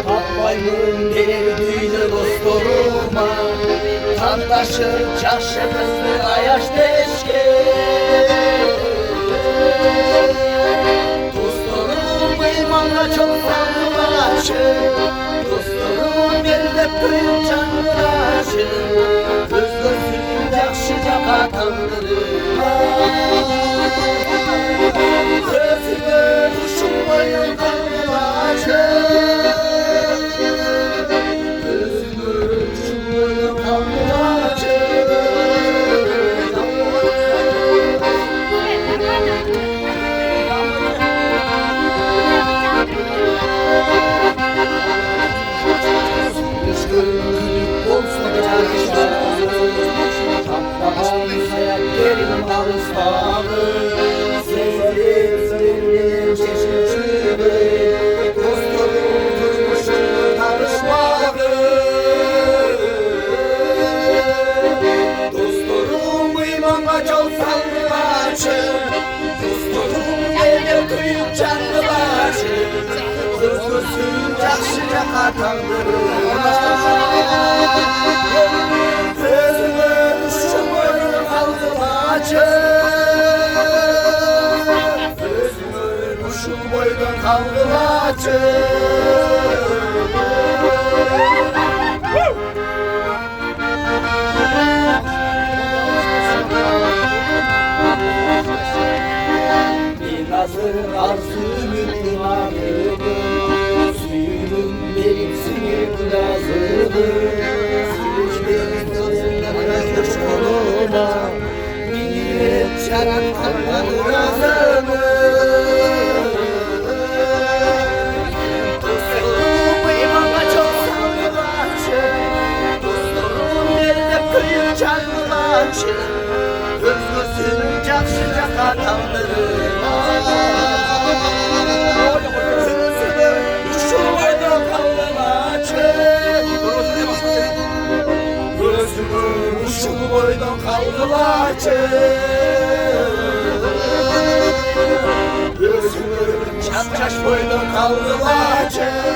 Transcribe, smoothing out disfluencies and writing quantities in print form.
Kapmayın gelir düğünü dostlarıma, Tandaşı, çarşı kızlı ayaş deşke. Dostlarım imanla çok sandılaşı, Dostlarım elde kıyım canlılaşı, Kız gözünü yakşıca katandırıma. Gözümü kuşum boyun kanlılaşı, yakşıca katandırıma. Gözümü kuşum boyun kaldılaçı, Gözümü kuşum boyun kaldılaçı. Bir nazır arzu ümitli varlığımı, benim sinir lazımdır. Silişlerin sözlerine koluma, Niyet şarap kanları lazımdır. Dostlarım imanla çok sandılaçı, Dostlarım elde kıyım canlılaçı, Özgürsün cak sıcak atanlarıma. Kuşum boydan kaldılaçı, Gözümü çat çaş boydan kaldılaçı.